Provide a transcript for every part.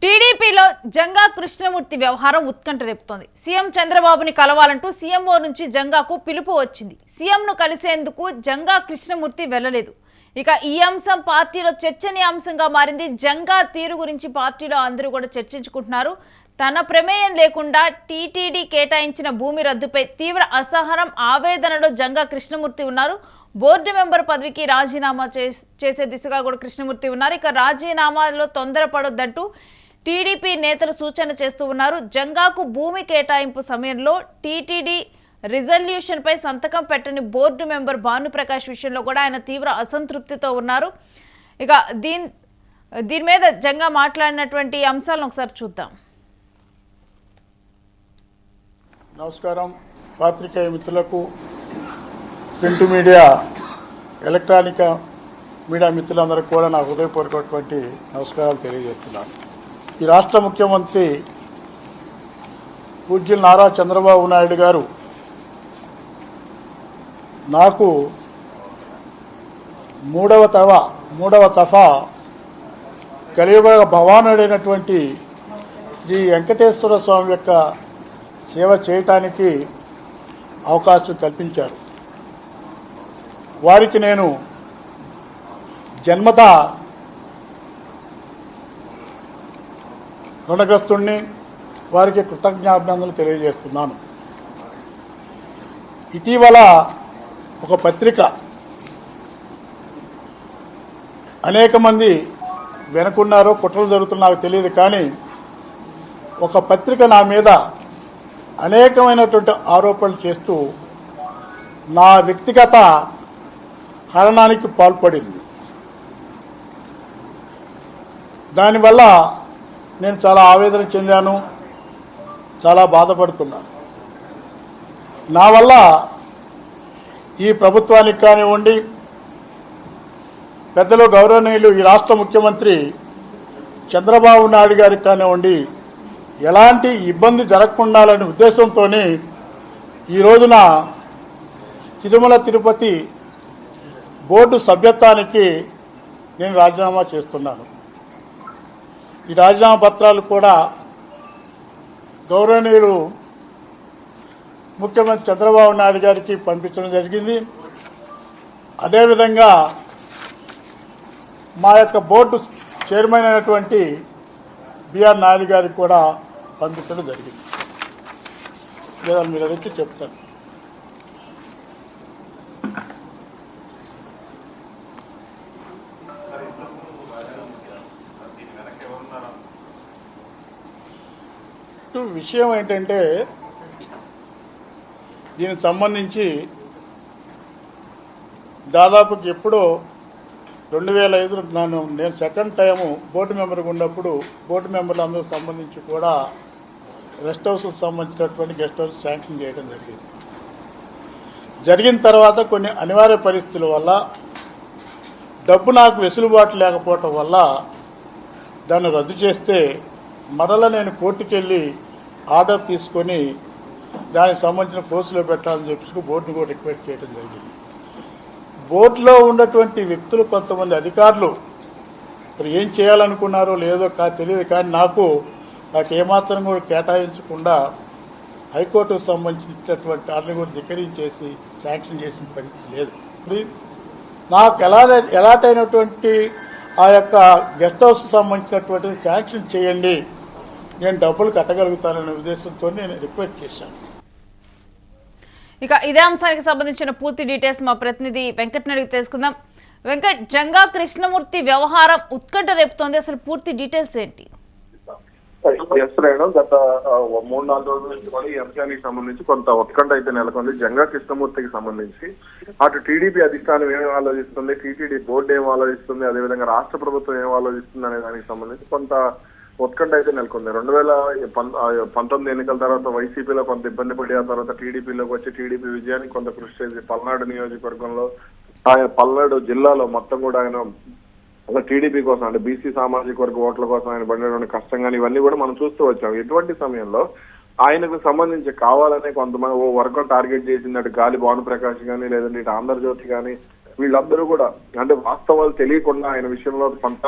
టీడీపీలో జంగా కృష్ణమూర్తి వ్యవహారం ఉత్కంఠ రేపుతోంది. సీఎం చంద్రబాబుని కలవాలంటూ సీఎంఓ నుంచి జంగాకు పిలుపు వచ్చింది. సీఎంను కలిసేందుకు జంగా కృష్ణమూర్తి వెళ్లలేదు. ఇక ఈ అంశం పార్టీలో చర్చనీయాంశంగా మారింది. జంగా తీరు గురించి పార్టీలో అందరూ కూడా చర్చించుకుంటున్నారు. తన ప్రమేయం లేకుండా టీటీడీ కేటాయించిన భూమి రద్దుపై తీవ్ర అసహనం ఆవేదనలో జంగా కృష్ణమూర్తి ఉన్నారు. బోర్డు మెంబర్ పదవికి రాజీనామా చేసే దిశగా కూడా కృష్ణమూర్తి ఉన్నారు. ఇక రాజీనామాలో తొందరపడొద్దంటూ టీడీపీ నేతలు సూచన చేస్తూ ఉన్నారు. జంగాకు భూమి కేటాయింపు సమయంలో టీటీడీ రిజల్యూషన్ పై సంతకం పెట్టని బోర్డు మెంబర్ భానుప్రకాష్ విషయంలో కూడా ఆయన తీవ్ర అసంతృప్తితో ఉన్నారు. ఇక దీని మీద జంగా మాట్లాడినటువంటి అంశాలను ఒకసారి చూద్దాం. నమస్కారం. పాత్రికేయ మిత్రులకు, ప్రింట్ మీడియా, ఎలక్ట్రానిక్ మీడియా మిత్రులందరికీ కూడా నా హృదయపూర్వకమైనటువంటి నమస్కారాలు తెలియజేస్తున్నాను. ఈ రాష్ట్ర ముఖ్యమంత్రి పూజ్యులు నారా చంద్రబాబు నాయుడు గారు నాకు మూడవ తఫా కలియుగ భవానుడైనటువంటి శ్రీ వెంకటేశ్వర స్వామి యొక్క సేవ చేయటానికి అవకాశం కల్పించారు. వారికి నేను జన్మత రుణగ్రస్తుణ్ణి, వారికి కృతజ్ఞాభినందనలు తెలియజేస్తున్నాను. ఇటీవల ఒక పత్రిక అనేక మంది వెనుకున్నారో కుట్రలు జరుగుతున్నారో తెలియదు, కానీ ఒక పత్రిక నా మీద అనేకమైనటువంటి ఆరోపణలు చేస్తూ నా వ్యక్తిగత హరణానికి పాల్పడింది. దానివల్ల నేను చాలా ఆవేదన చెందాను, చాలా బాధపడుతున్నాను. నా వల్ల ఈ ప్రభుత్వానికి కానివ్వండి, పెద్దలు గౌరవనీయులు ఈ రాష్ట్ర ముఖ్యమంత్రి చంద్రబాబు నాయుడు గారికి కానివ్వండి ఎలాంటి ఇబ్బంది జరగకుండాలనే ఉద్దేశంతోనే ఈ రోజున తిరుమల తిరుపతి బోర్డు సభ్యత్వానికి నేను రాజీనామా చేస్తున్నాను. ఈ రాజీనామా పత్రాలు కూడా గౌరవనీయులు ముఖ్యమంత్రి చంద్రబాబు నాయుడు గారికి పంపించడం జరిగింది. అదేవిధంగా మా యొక్క బోర్డు చైర్మన్ అయినటువంటి బిఆర్ నాయుడు గారికి కూడా పంపించడం జరిగింది. లేదా మీరు అడిగితే చెప్తాను. విషయం ఏంటంటే, దీనికి సంబంధించి దాదాపుకి ఎప్పుడో 2005 నేను సెకండ్ టైము బోర్డు మెంబర్గా ఉన్నప్పుడు బోర్డు మెంబర్లందరూ సంబంధించి కూడా రెస్ట్ హౌస్కి సంబంధించినటువంటి గెస్ట్ హౌస్ శాంక్షన్ చేయడం జరిగిన తర్వాత కొన్ని అనివార్య పరిస్థితుల వల్ల డబ్బు నాకు వెసులుబాటు లేకపోవటం వల్ల దాన్ని రద్దు చేస్తే మరలా నేను కోర్టుకెళ్ళి ఆర్డర్ తీసుకొని దానికి సంబంధించిన ఫోర్సులో పెట్టాలని చెప్పి బోర్డును కూడా రిక్వెస్ట్ చేయడం జరిగింది. బోర్డులో ఉన్నటువంటి వ్యక్తులు, కొంతమంది అధికారులు మరి ఏం చేయాలనుకున్నారో లేదో తెలియదు, కానీ నాకు ఏమాత్రం కూడా కేటాయించకుండా హైకోర్టుకు సంబంధించినటువంటి ఆర్డర్ని కూడా ధిక్కరించేసి శాంక్షన్ చేసిన పరిస్థితి లేదు. నాకు ఎలాంటైనటువంటి ఆ యొక్క గెస్ట్ హౌస్ సంబంధించినటువంటి శాంక్షన్ చేయండి, నేను డబ్బులు కట్టగలుగుతాననే ఉద్దేశంతో నేను రిక్వెస్ట్ చేశాను. ఇక ఇదే అంశానికి సంబంధించిన పూర్తి డీటెయిల్స్ మా ప్రతినిధి వెంకట్ అడిగి తెలుసుకుందాం. వెంకట్, జంగా కృష్ణమూర్తి వ్యవహారం ఉత్కంఠ రేపుతోంది, అసలు పూర్తి డీటెయిల్స్ ఏంటి? గత 3-4 రోజుల నుంచి కూడా ఈ అంశానికి సంబంధించి కొంత ఉత్కంఠ అయితే నెలకొంది. జంగా కృష్ణమూర్తికి సంబంధించి అటు టీడీపీ అధిష్టానం ఏం ఆలోచిస్తుంది, టీటీడీ బోర్డు ఏం ఆలోచిస్తుంది, అదేవిధంగా రాష్ట్ర ప్రభుత్వం ఏం ఆలోచిస్తుంది అనే దానికి సంబంధించి కొంత ఉత్కంఠ అయితే నెలకొంది. 2019 ఎన్నికల తర్వాత వైసీపీలో కొంత ఇబ్బంది పడి, ఆ తర్వాత టీడీపీలోకి వచ్చి టీడీపీ విజయానికి కొంత కృషి చేసి పల్నాడు నియోజకవర్గంలో, పల్నాడు జిల్లాలో మొత్తం కూడా ఆయన ఒక టీడీపీ కోసం, అంటే బీసీ సామాజిక వర్గ ఓట్ల కోసం ఆయన పడినటువంటి కష్టం కానీ ఇవన్నీ కూడా మనం చూస్తూ వచ్చాం. ఇటువంటి సమయంలో ఆయనకు సంబంధించి కావాలనే కొంతమంది ఓ వర్గం టార్గెట్ చేసింది, గాలి భానుప్రకాష్ కానీ లేదంటే ఆంధ్రజ్యోతి కానీ వీళ్ళందరూ కూడా అంటే వాస్తవాలు తెలియకుండా ఆయన విషయంలో కొంత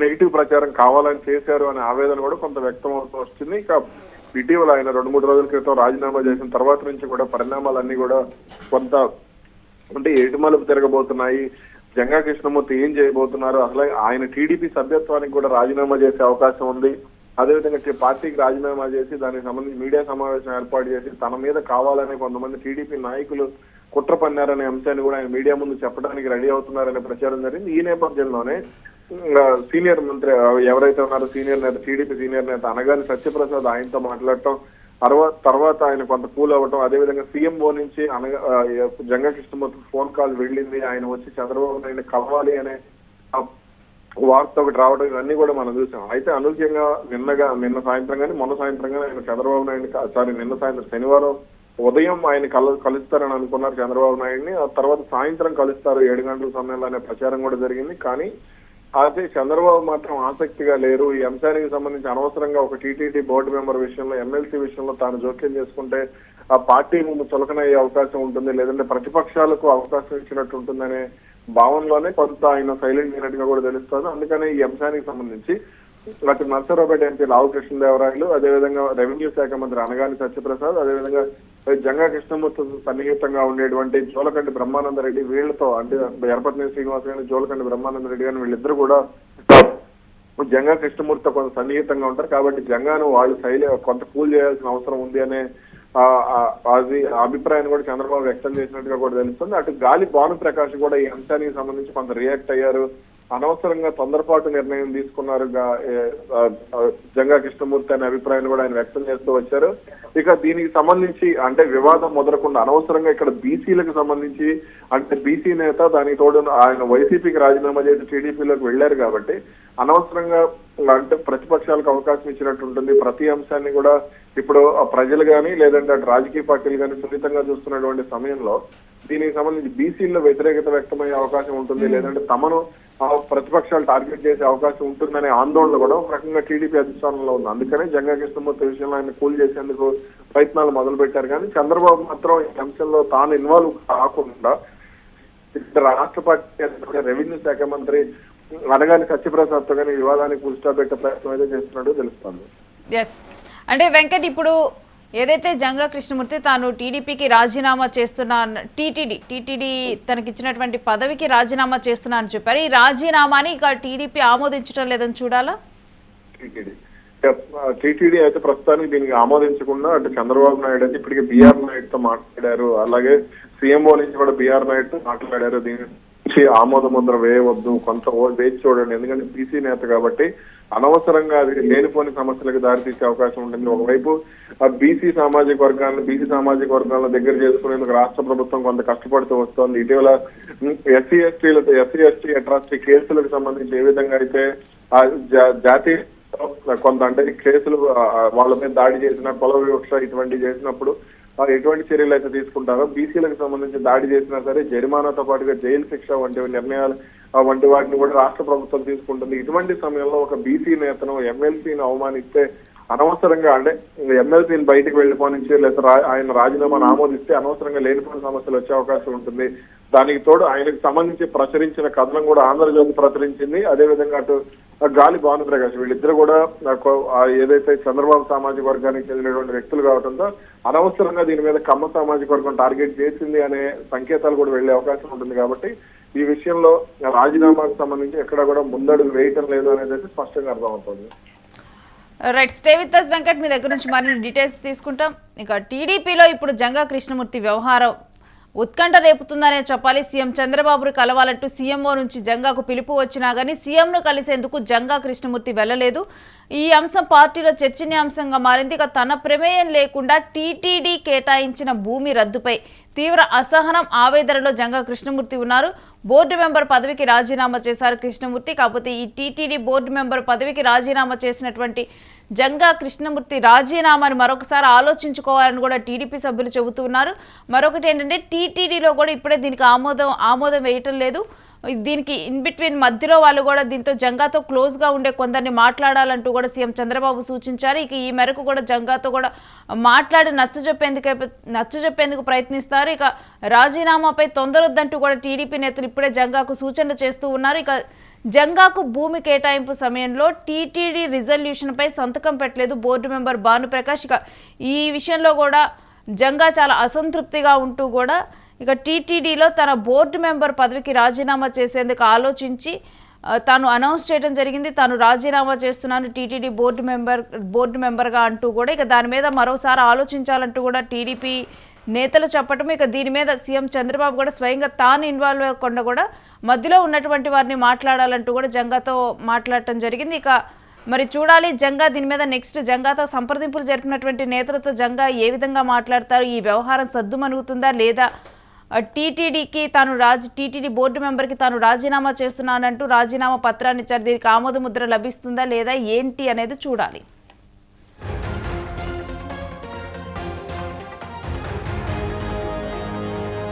నెగిటివ్ ప్రచారం కావాలని చేశారు అనే ఆవేదన కూడా కొంత వ్యక్తం అవుతూ వస్తుంది. ఇక ఇటీవల ఆయన 2-3 రోజుల క్రితం రాజీనామా చేసిన తర్వాత నుంచి కూడా పరిణామాలన్నీ కూడా కొంత అంటే ఎటుమలుపు తిరగబోతున్నాయి. జంగా కృష్ణమూర్తి ఏం చేయబోతున్నారు, అసలు ఆయన టీడీపీ సభ్యత్వానికి కూడా రాజీనామా చేసే అవకాశం ఉంది. అదేవిధంగా పార్టీకి రాజీనామా చేసి దానికి సంబంధించి మీడియా సమావేశం ఏర్పాటు చేసి తన మీద కావాలనే కొంతమంది టీడీపీ నాయకులు కుట్ర పన్నారనే అంశాన్ని కూడా ఆయన మీడియా ముందు చెప్పడానికి రెడీ అవుతున్నారనే ప్రచారం జరిగింది. ఈ నేపథ్యంలోనే సీనియర్ మంత్రి ఎవరైతే ఉన్నారో సీనియర్ నేత, టీడీపీ సీనియర్ నేత అనగాని సత్యప్రసాద్ ఆయనతో మాట్లాడటం, తర్వాత ఆయన కొంత కూల్ అవ్వటం, అదేవిధంగా సీఎంఓ నుంచి జంగా కృష్ణమూర్తి ఫోన్ కాల్ వెళ్ళింది, ఆయన వచ్చి చంద్రబాబు నాయుడు కలవాలి అనే వార్త ఒకటి రావడం, ఇవన్నీ కూడా మనం చూసాం. అయితే అనూహ్యంగా నిన్న సాయంత్రం కానీ మొన్న సాయంత్రం కానీ ఆయన చంద్రబాబు నాయుడు నిన్న సాయంత్రం శనివారం ఉదయం ఆయన కలుస్తారని అనుకున్నారు చంద్రబాబు నాయుడిని. ఆ తర్వాత సాయంత్రం కలుస్తారు 7 గంటల సమయంలో అనే ప్రచారం కూడా జరిగింది. కానీ అయితే చంద్రబాబు మాత్రం ఆసక్తిగా లేరు. ఈ అంశానికి సంబంధించి అనవసరంగా ఒక టీటీడీ బోర్డు మెంబర్ విషయంలో, ఎమ్మెల్సీ విషయంలో తాను జోక్యం చేసుకుంటే ఆ పార్టీ ముందు చులకనయ్యే అవకాశం ఉంటుంది, లేదంటే ప్రతిపక్షాలకు అవకాశం ఇచ్చినట్టు ఉంటుందనే భావనలోనే కొంత ఆయన సైలెంట్ అయినట్టుగా కూడా తెలుస్తుంది. అందుకనే ఈ అంశానికి సంబంధించి అటు నర్సరావుపేట ఎంపీ లావు కృష్ణదేవరాయలు, అదేవిధంగా రెవెన్యూ శాఖ మంత్రి అనగాని సత్యప్రసాద్, అదేవిధంగా జంగా కృష్ణమూర్తి సన్నిహితంగా ఉండేటువంటి జోలకంటి బ్రహ్మానందరెడ్డి, వీళ్ళతో అంటే ఎరపతిని శ్రీనివాస్ గాని జోలకంటి బ్రహ్మానందరెడ్డి గాని వీళ్ళిద్దరు కూడా జంగా కృష్ణమూర్తితో కొంత సన్నిహితంగా ఉంటారు. కాబట్టి జంగాను వాళ్ళు కొంత కూల్ చేయాల్సిన అవసరం ఉంది అనే అది అభిప్రాయాన్ని కూడా చంద్రబాబు వ్యక్తం చేసినట్టుగా కూడా తెలుస్తుంది. అటు గాలి భానుప్రకాష్ కూడా ఈ అంశానికి సంబంధించి కొంత రియాక్ట్ అయ్యారు. అనవసరంగా తొందరపాటు నిర్ణయం తీసుకున్నారు జంగా కృష్ణమూర్తి అనే అభిప్రాయాన్ని కూడా ఆయన వ్యక్తం చేస్తూ వచ్చారు. ఇక దీనికి సంబంధించి అంటే వివాదం మొదలకుండా అనవసరంగా ఇక్కడ బీసీలకు సంబంధించి అంటే బీసీ నేత, దానికి తోడు ఆయన వైసీపీకి రాజీనామా చేసి టీడీపీలోకి వెళ్లారు కాబట్టి అనవసరంగా అంటే ప్రతిపక్షాలకు అవకాశం ఇచ్చినట్టు ఉంటుంది. ప్రతి అంశాన్ని కూడా ఇప్పుడు ప్రజలు కానీ లేదంటే అటు రాజకీయ పార్టీలు కానీ సున్నితంగా చూస్తున్నటువంటి సమయంలో దీనికి సంబంధించి బీసీల్లో వ్యతిరేకత వ్యక్తమయ్యే అవకాశం ఉంటుంది, లేదంటే తమను ప్రతిపక్షాలు టార్గెట్ చేసే అవకాశం ఉంటుందనే ఆందోళన కూడా ఒక రకంగా టీడీపీ అధిష్టానంలో ఉంది. అందుకనే జంగా కృష్ణమూర్తి విషయంలో ఆయన కూల్ చేసేందుకు ప్రయత్నాలు మొదలు పెట్టారు. కానీ చంద్రబాబు మాత్రం ఈ అంశంలో తాను ఇన్వాల్వ్ కాకుండా రాష్ట్ర పార్టీ రెవెన్యూ శాఖ మంత్రి అనగాని సత్యప్రసాద్ తో కానీ వివాదానికి ఫుల్ స్టాప్ పెట్టే ప్రయత్నం అయితే చేస్తున్నట్టు తెలుస్తుంది. అంటే వెంకట్, ఇప్పుడు ఏదైతే జంగా కృష్ణమూర్తి తాను టీడీపీకి రాజీనామా చేస్తున్నా, టీటీడీ తనకిచ్చినటువంటి పదవికి రాజీనామా చేస్తున్నా అని చెప్పారు. ఈ రాజీనామాని ఇక టీడీపీ ఆమోదించడం లేదని చూడాలా? టీటీడీ అయితే ప్రస్తుతానికి దీనికి ఆమోదించకుండా అంటే చంద్రబాబు నాయుడు అయితే ఇప్పటికే బీఆర్ నాయుడుతో మాట్లాడారు, అలాగే సీఎంఓ నుంచి కూడా బీఆర్ నాయుడుతో మాట్లాడారు. దీని నుంచి ఆమోద ముద్ర వేయవద్దు, కొంత వేచి చూడండి, ఎందుకంటే బీసీ నేత కాబట్టి అనవసరంగా అది లేనిపోని సమస్యలకు దారితీసే అవకాశం ఉంటుంది. ఒకవైపు బీసీ సామాజిక వర్గాలను దగ్గర చేసుకునేందుకు రాష్ట్ర ప్రభుత్వం కొంత కష్టపడుతూ వస్తోంది. ఇటీవల ఎస్సీ ఎస్టీ అట్రాసిటీ కేసులకు సంబంధించి ఏ విధంగా అయితే జాతీయ కొంత అంటే కేసులు వాళ్ళ మీద దాడి చేసిన, కుల వివక్ష ఇటువంటి చేసినప్పుడు ఎటువంటి చర్యలు అయితే తీసుకుంటారో బీసీలకు సంబంధించి దాడి చేసినా సరే జరిమానాతో పాటుగా జైలు శిక్ష వంటి నిర్ణయాలు వంటి వాటిని కూడా రాష్ట్ర ప్రభుత్వం తీసుకుంటుంది. ఇటువంటి సమయంలో ఒక బీసీ నేతను ఎమ్మెల్సీని అవమానిస్తే అనవసరంగా అంటే ఎమ్మెల్సీని బయటకు వెళ్ళిపోనించి లేదా ఆయన రాజీనామాను ఆమోదిస్తే అనవసరంగా లేనిపోయిన సమస్యలు వచ్చే అవకాశం ఉంటుంది. దానికి తోడు ఆయనకు సంబంధించి ప్రచురించిన కథనం కూడా ఆంధ్రజ్యోతి ప్రచురించింది. అదేవిధంగా అటు గాలి భానుప్రకాష్ వీళ్ళిద్దరు కూడా ఏదైతే చంద్రబాబు సామాజిక వర్గానికి చెందినటువంటి వ్యక్తులు కావడంతో అనవసరంగా దీని మీద కమ్మ సామాజిక వర్గం టార్గెట్ చేసింది అనే సంకేతాలు కూడా వెళ్లే అవకాశం ఉంటుంది. కాబట్టి ఈ విషయంలో రాజీనామాకు సంబంధించి ఎక్కడ కూడా ముందడుగు వేయటం లేదు అనేది అయితే స్పష్టంగా అర్థమవుతుంది. Right, stay with us Venkat, మీ దగ్గర నుంచి మరిన్ని డీటెయిల్స్ తీసుకుంటాం. ఇక టీడీపీలో ఇప్పుడు జంగా కృష్ణమూర్తి వ్యవహారం ఉత్కంఠ రేపుతుందనే చెప్పాలి. సీఎం చంద్రబాబును కలవాలంటూ సీఎంఓ నుంచి జంగాకు పిలుపు వచ్చినా కానీ సీఎంను కలిసేందుకు జంగా కృష్ణమూర్తి వెళ్లలేదు. ఈ అంశం పార్టీలో చర్చనీయాంశంగా మారింది. ఇక తన ప్రమేయం లేకుండా టీటీడీ కేటాయించిన భూమి రద్దుపై తీవ్ర అసహనం, ఆవేదనలో జంగా కృష్ణమూర్తి ఉన్నారు. బోర్డు మెంబర్ పదవికి రాజీనామా చేశారు కృష్ణమూర్తి. కాకపోతే ఈ టీటీడీ బోర్డు మెంబర్ పదవికి రాజీనామా చేసినటువంటి జంగా కృష్ణమూర్తి రాజీనామాని మరొకసారి ఆలోచించుకోవాలని కూడా టీడీపీ సభ్యులు చెబుతూ ఉన్నారు. మరొకటి ఏంటంటే టీటీడీలో కూడా ఇప్పుడే దీనికి ఆమోదం వేయటం లేదు. దీనికి ఇన్ బిట్వీన్ మధ్యలో వాళ్ళు కూడా దీంతో జంగాతో క్లోజ్గా ఉండే కొందరిని మాట్లాడాలంటూ కూడా సీఎం చంద్రబాబు సూచించారు. ఇక ఈ మేరకు కూడా జంగాతో కూడా మాట్లాడి నచ్చజెప్పేందుకు ప్రయత్నిస్తారు. ఇక రాజీనామాపై తొందరొద్దంటూ కూడా టీడీపీ నేతలు ఇప్పుడే జంగాకు సూచనలు చేస్తూ ఉన్నారు. ఇక జంగాకు భూమి కేటాయింపు సమయంలో టీటీడీ రిజల్యూషన్పై సంతకం పెట్టలేదు బోర్డు మెంబర్ భానుప్రకాష్. ఇక ఈ విషయంలో కూడా జంగా చాలా అసంతృప్తిగా ఉంటూ కూడా ఇక టీటీడీలో తన బోర్డు మెంబర్ పదవికి రాజీనామా చేసేందుకు ఆలోచించి తాను అనౌన్స్ చేయడం జరిగింది. తాను రాజీనామా చేస్తున్నాను టీటీడీ బోర్డు మెంబర్గా అంటూ కూడా ఇక దాని మీద మరోసారి ఆలోచించాలంటూ కూడా టీడీపీ నేతలు చెప్పటం. ఇక దీని మీద సీఎం చంద్రబాబు కూడా స్వయంగా తాను ఇన్వాల్వ్ అవ్వకుండా కూడా మధ్యలో ఉన్నటువంటి వారిని మాట్లాడాలంటూ కూడా జంగాతో మాట్లాడటం జరిగింది. ఇక మరి చూడాలి జంగా దీని మీద నెక్స్ట్ జంగాతో సంప్రదింపులు జరిపినటువంటి నేతలతో జంగా ఏ విధంగా మాట్లాడతారు, ఈ వ్యవహారం సద్దుమణుగుతుందా లేదా టీటీడీ బోర్డు మెంబర్కి తాను రాజీనామా చేస్తున్నానంటూ రాజీనామా పత్రాన్ని ఇచ్చారు. దీనికి ఆమోద ముద్ర లభిస్తుందా లేదా ఏంటి అనేది చూడాలి.